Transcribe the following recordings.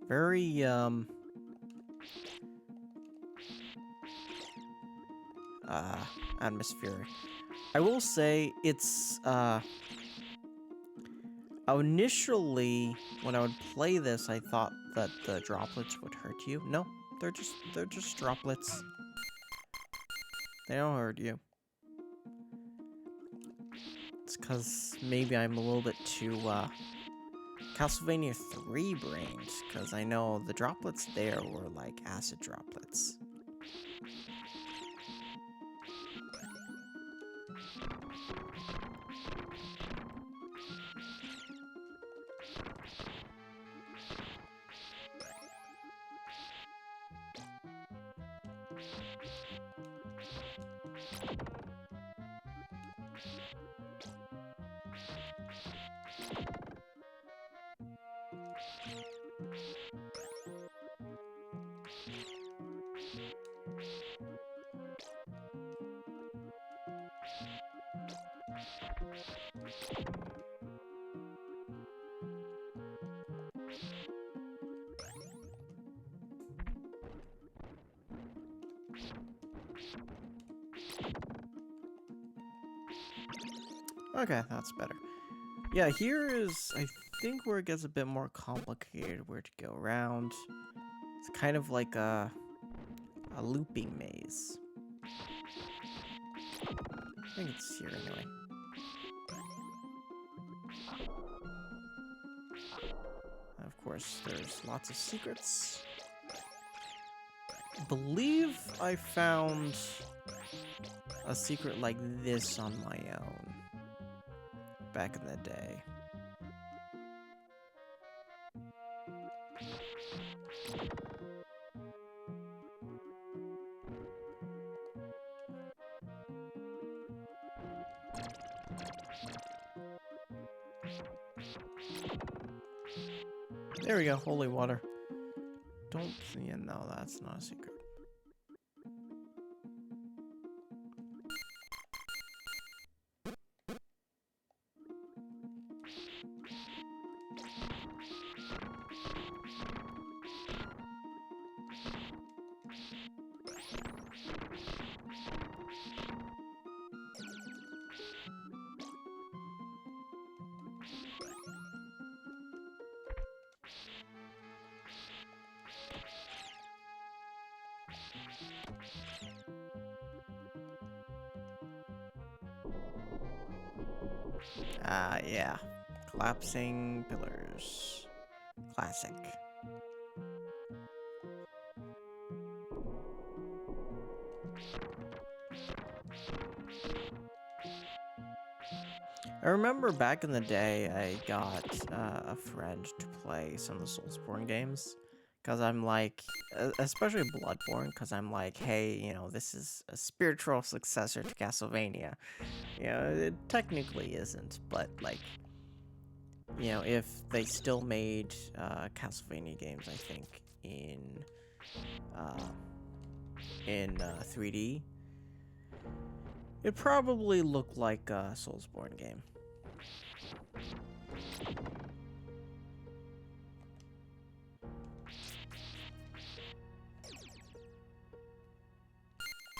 very atmospheric. I will say it's initially when I would play this, I thought that the droplets would hurt you. No, they're just droplets. They don't hurt you. It's because maybe I'm a little bit too Castlevania 3 brained, because I know the droplets there were like acid droplets. Okay, that's better. Yeah, here is, I think, where it gets a bit more complicated, where to go around. It's kind of like a looping maze. I think it's here anyway. Of course, there's lots of secrets. I believe I found a secret like this on my own back in the day. There we go, holy water. Don't, yeah, no, that's not a secret. Yeah. Collapsing pillars. Classic. I remember back in the day, I got a friend to play some of the Soulsborne games. Because I'm like, especially Bloodborne, because I'm like, hey, you know, this is a spiritual successor to Castlevania. You know, it technically isn't, but like, you know, if they still made Castlevania games, I think, in 3D, it probably looked like a Soulsborne game.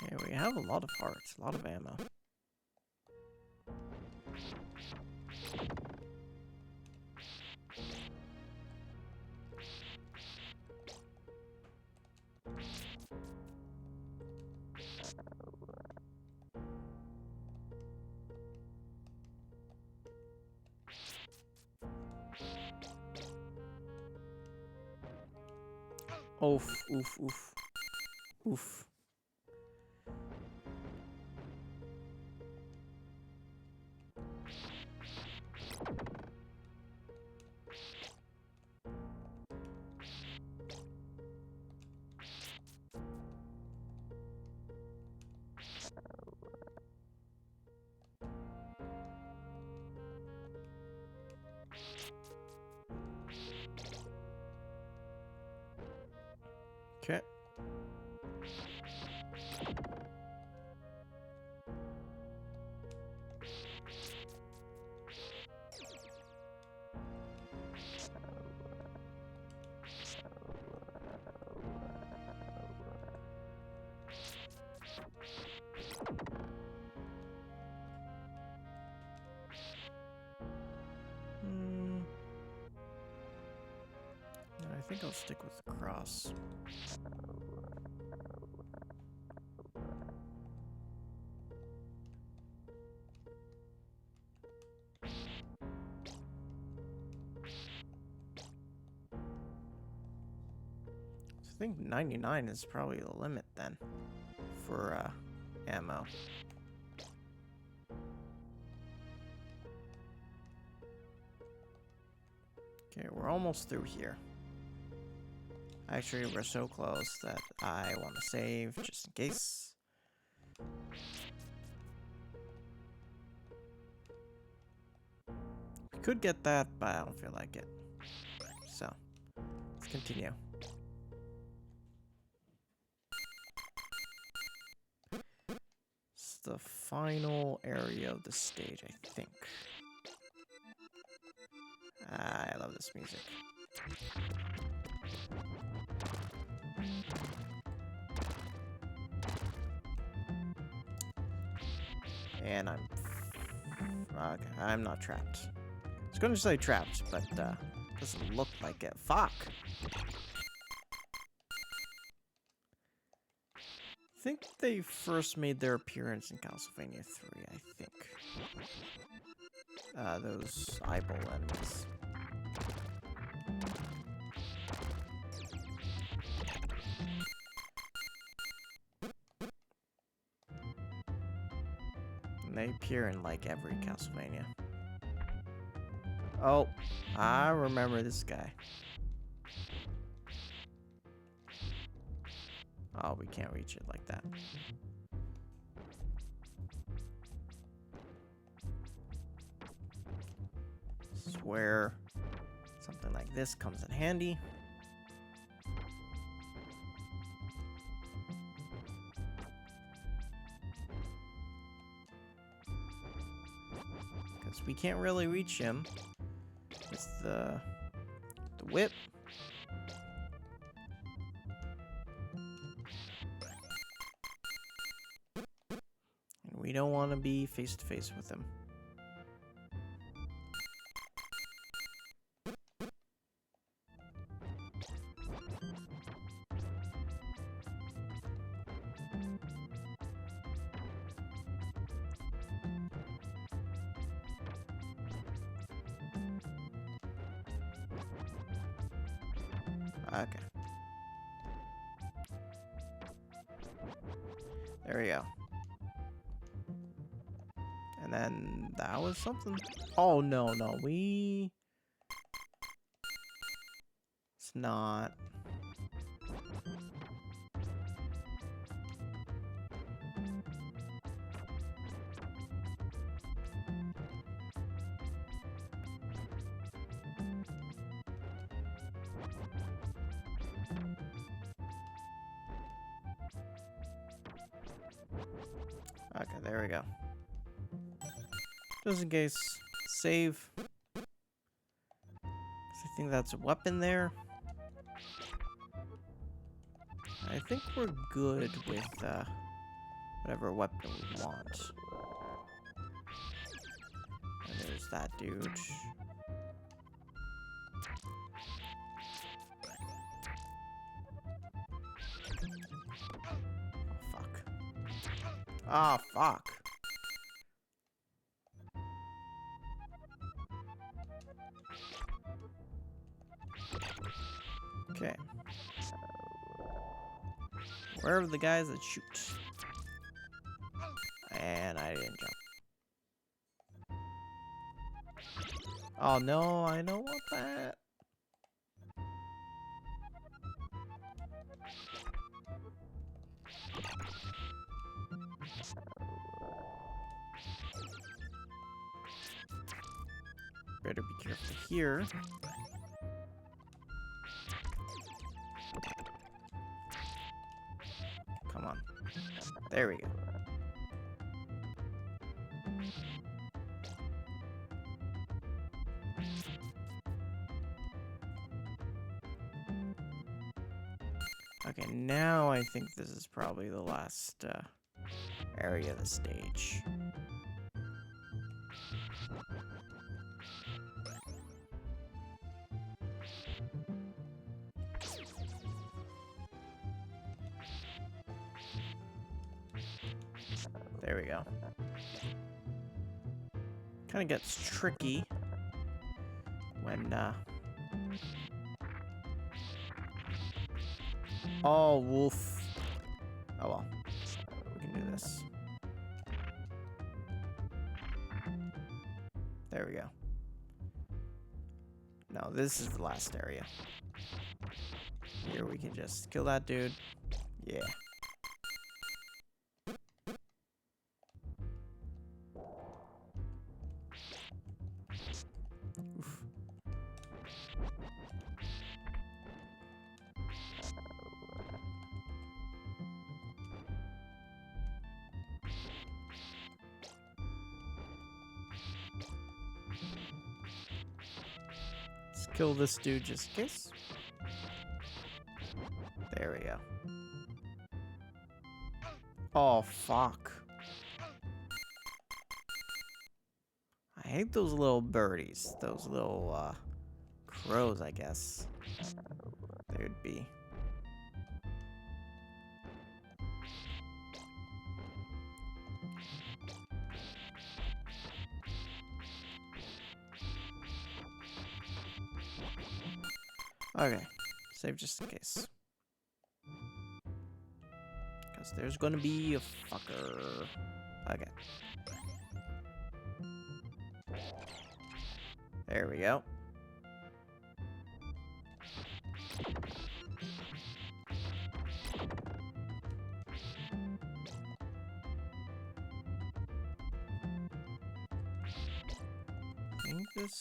Okay, we have a lot of hearts, a lot of ammo. Oof, oof, oof. Oof. Okay. think I'll stick with the cross. I think 99 is probably the limit then for ammo. Okay, we're almost through here. Actually, we're so close that I want to save just in case. We could get that, but I don't feel like it. So, let's continue. It's the final area of the stage, I think. I love this music. And okay, I'm not trapped. I was going to say trapped, but doesn't look like it. Fuck! I think they first made their appearance in Castlevania 3, I think. Those eyeball enemies. And they appear in like every Castlevania. Oh, I remember this guy. Oh, we can't reach it like that. Swear something like this comes in handy. Because we can't really reach him with the whip. And we don't want to be face to face with him. Okay. There we go. And then that was something. Oh, no, no. It's not. Okay, there we go. Just in case, save. 'Cause I think that's a weapon there. I think we're good with whatever weapon we want. And there's that dude. Oh, fuck. Ah, fuck. Okay. Where are the guys that shoot? And I didn't jump. Oh no, I don't want that. Better be careful here. Come on. There we go. Okay, now I think this is probably the last area of the stage. There we go. Kind of gets tricky when, oh, wolf. Oh, well. We can do this. There we go. No, this is the last area. Here we can just kill that dude. Yeah. Oof. Let's kill this dude just in case. There we go. Oh, fuck. I hate those little birdies. Those little, crows, I guess. There'd be. Okay. Save just in case. Because there's gonna be a fucker. Okay. There we go. I think this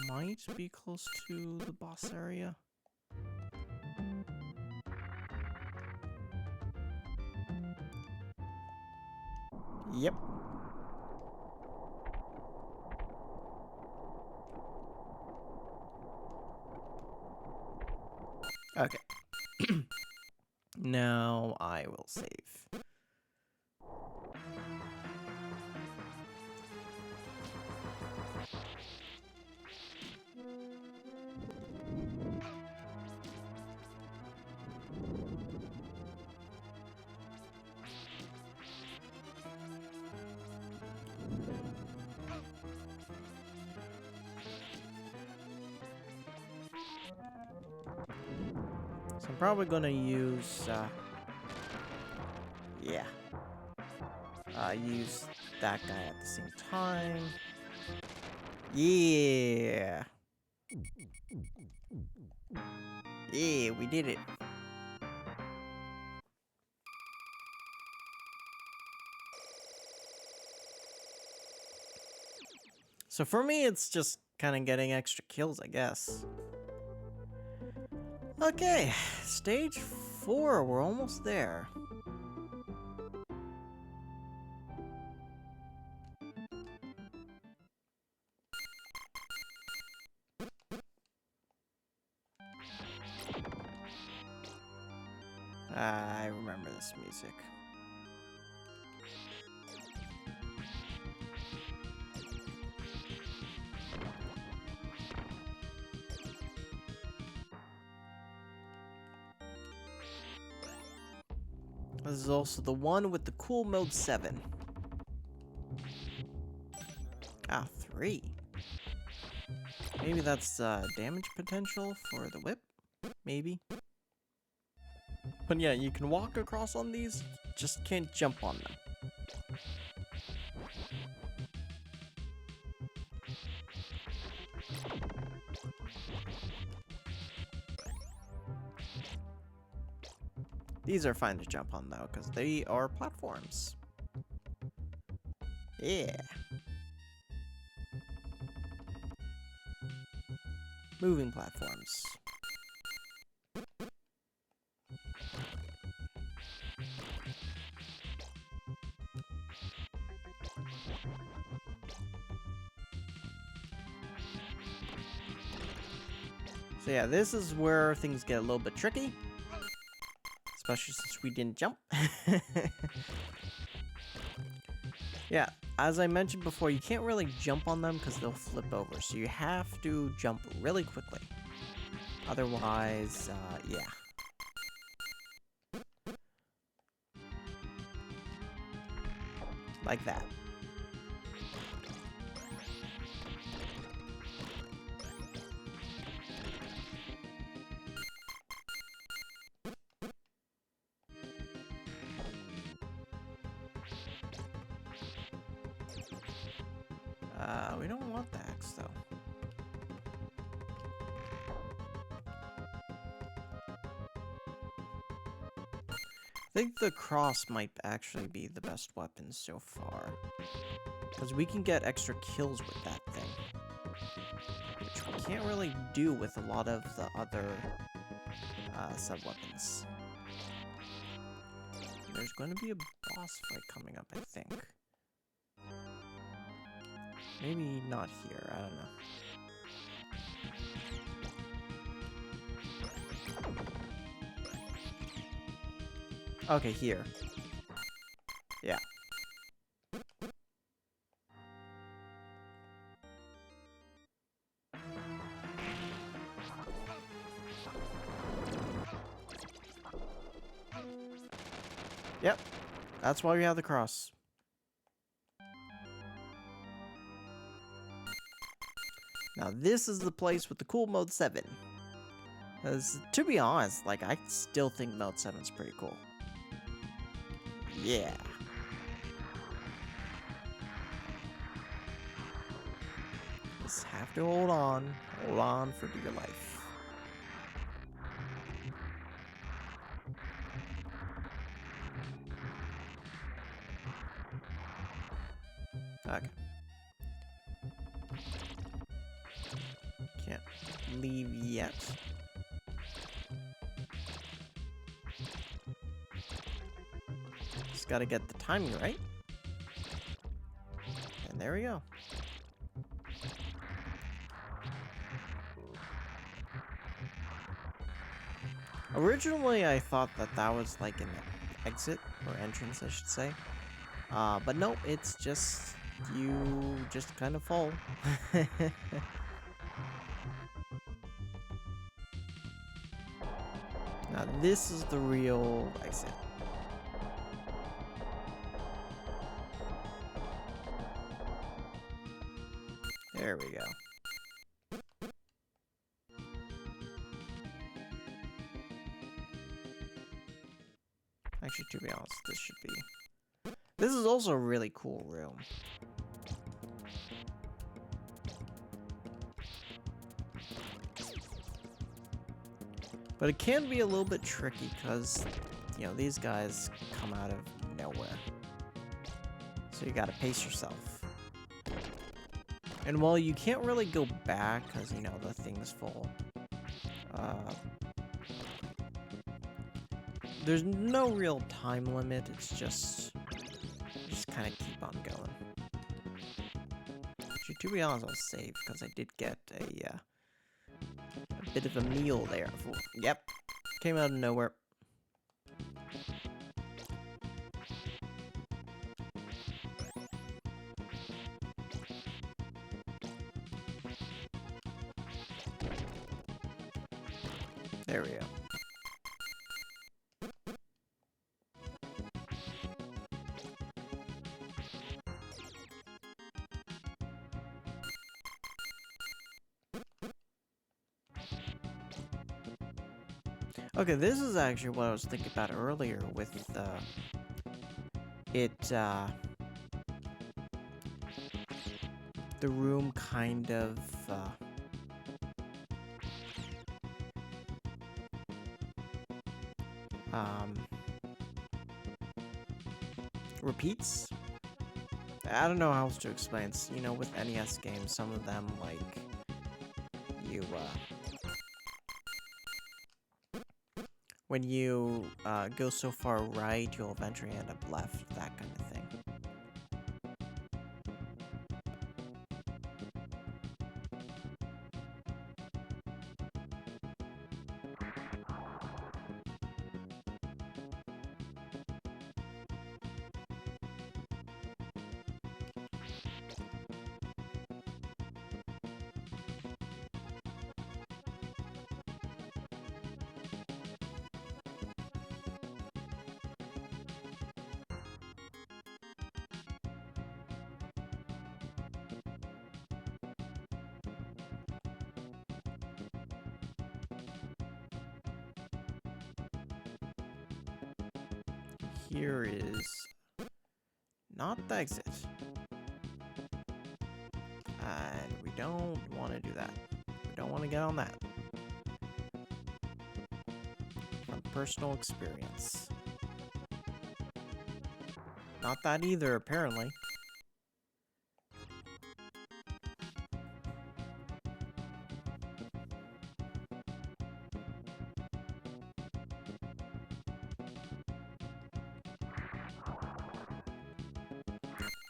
might be close to the boss area. Yep. Okay. Now I will save. So I'm probably gonna use, yeah. Use that guy at the same time. Yeah. Yeah, we did it. So for me, it's just kind of getting extra kills, I guess. Okay, stage 4, we're almost there. I remember this music. This is also the one with the cool mode 7. Ah, 3. Maybe that's damage potential for the whip? Maybe. But yeah, you can walk across on these, just can't jump on them. These are fine to jump on though, because they are platforms. Yeah. Moving platforms. So yeah, this is where things get a little bit tricky. Especially since we didn't jump. Yeah, as I mentioned before, you can't really jump on them because they'll flip over. So you have to jump really quickly. Otherwise, yeah. Like that. We don't want the axe, though. I think the cross might actually be the best weapon so far. Because we can get extra kills with that thing. Which we can't really do with a lot of the other sub-weapons. There's going to be a boss fight coming up, I think. Maybe not here, I don't know. Okay, here. Yeah. Yep. That's why we have the cross. Now this is the place with the cool mode 7. Because, to be honest, like, I still think mode 7's pretty cool. Yeah. Just have to hold on for dear life. Okay. Can't leave yet. Just gotta get the timing right. And there we go. Originally, I thought that that was like an exit, or entrance, I should say. But nope, it's just, you just kind of fall. Now, this is the real exit. There we go. Actually, to be honest, this should be... This is also a really cool room. But it can be a little bit tricky because, you know, these guys come out of nowhere. So you gotta pace yourself. And while you can't really go back because, you know, the thing's full, there's no real time limit. It's just kind of keep on going. Actually, to be honest, I'll save because I did get a bit of a meal there. Yep, came out of nowhere. There we go. Okay, this is actually what I was thinking about earlier with the room kind of repeats. I don't know how else to explain. It's, you know, with NES games, some of them, like, you when you go so far right, you'll eventually end up left, that kind of thing. here is not the exit. And we don't want to do that. We don't want to get on that. From personal experience. Not that either, apparently.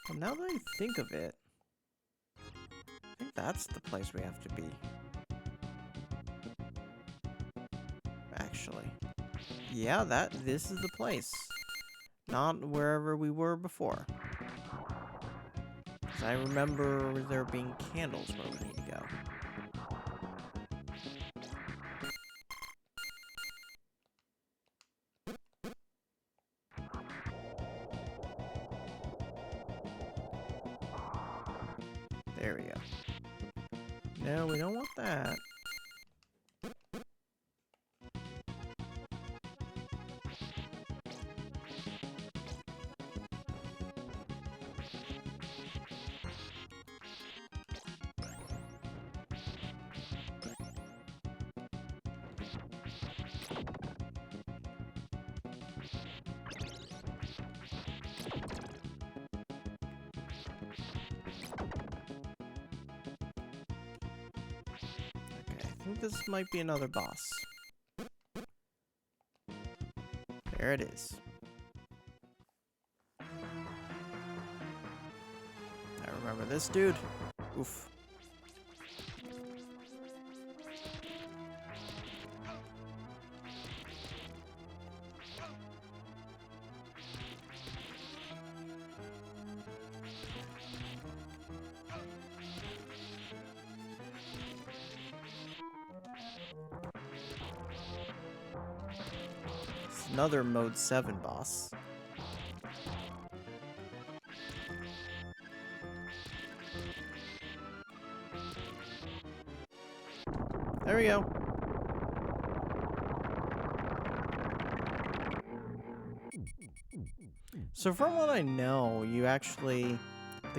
Well, now that I think of it, I think that's the place we have to be. Actually. Yeah, this is the place. Not wherever we were before. 'Cause I remember there being candles where we need to go. There we go. No, we don't want that. I think this might be another boss. There it is. I remember this dude. Oof. Another Mode 7 boss. There we go. So from what I know, the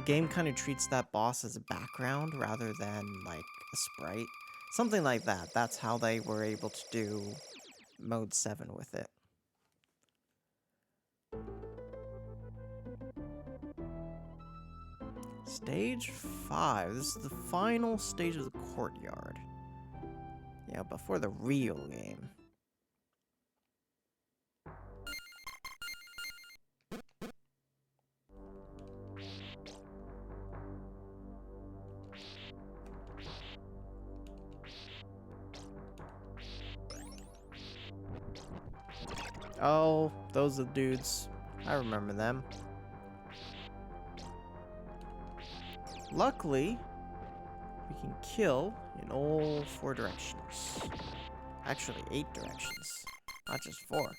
game kind of treats that boss as a background rather than like a sprite. Something like that. That's how they were able to do Mode 7 with it. Stage 5. This is the final stage of the courtyard. Yeah, before the real game. Oh, those are the dudes. I remember them. Luckily, we can kill in all 4 directions. Actually, 8 directions, not just 4.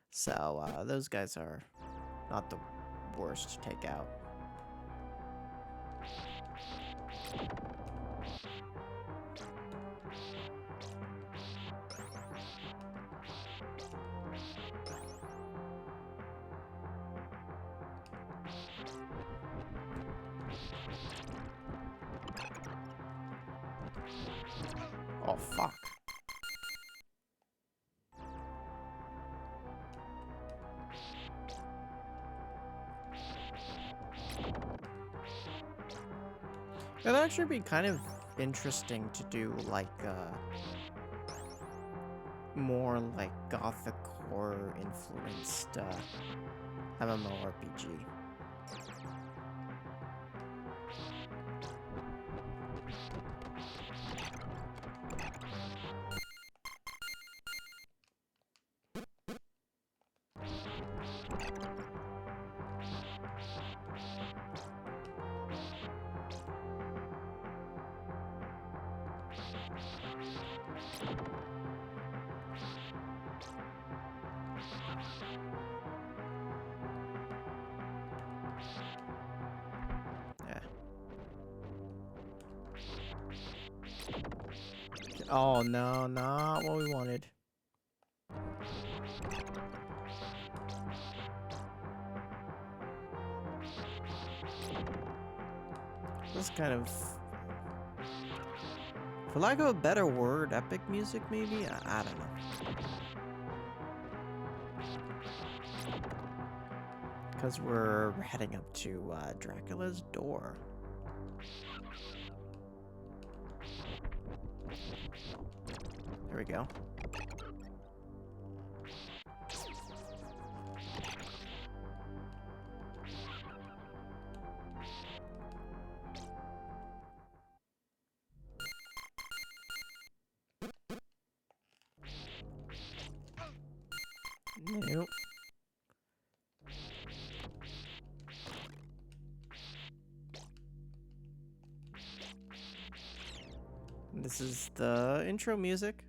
So, those guys are not the worst to take out. Oh, fuck. It'd actually be kind of interesting to do, like, more, like, gothic horror influenced, MMORPG. Oh no, not what we wanted. This kind of, for lack of a better word, epic music maybe? I don't know. Because we're heading up to Dracula's door. There we go. Nope. This is the intro music.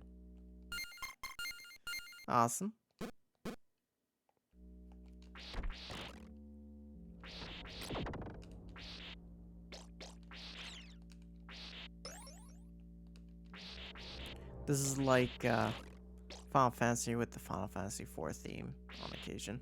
Awesome. This is like Final Fantasy with the Final Fantasy IV theme on occasion.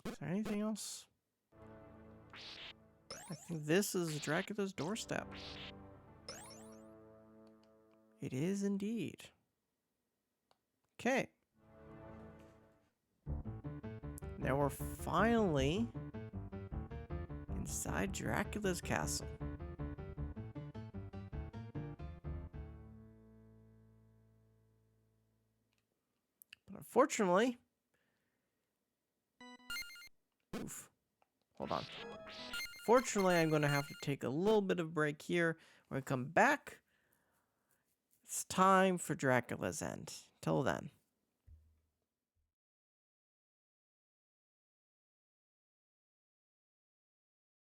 Is there anything else? I think this is Dracula's doorstep. It is indeed. Okay. Now we're finally inside Dracula's castle. But unfortunately... Oof. Hold on. Fortunately, I'm going to have to take a little bit of break here. When we come back, it's time for Dracula's End. Till then.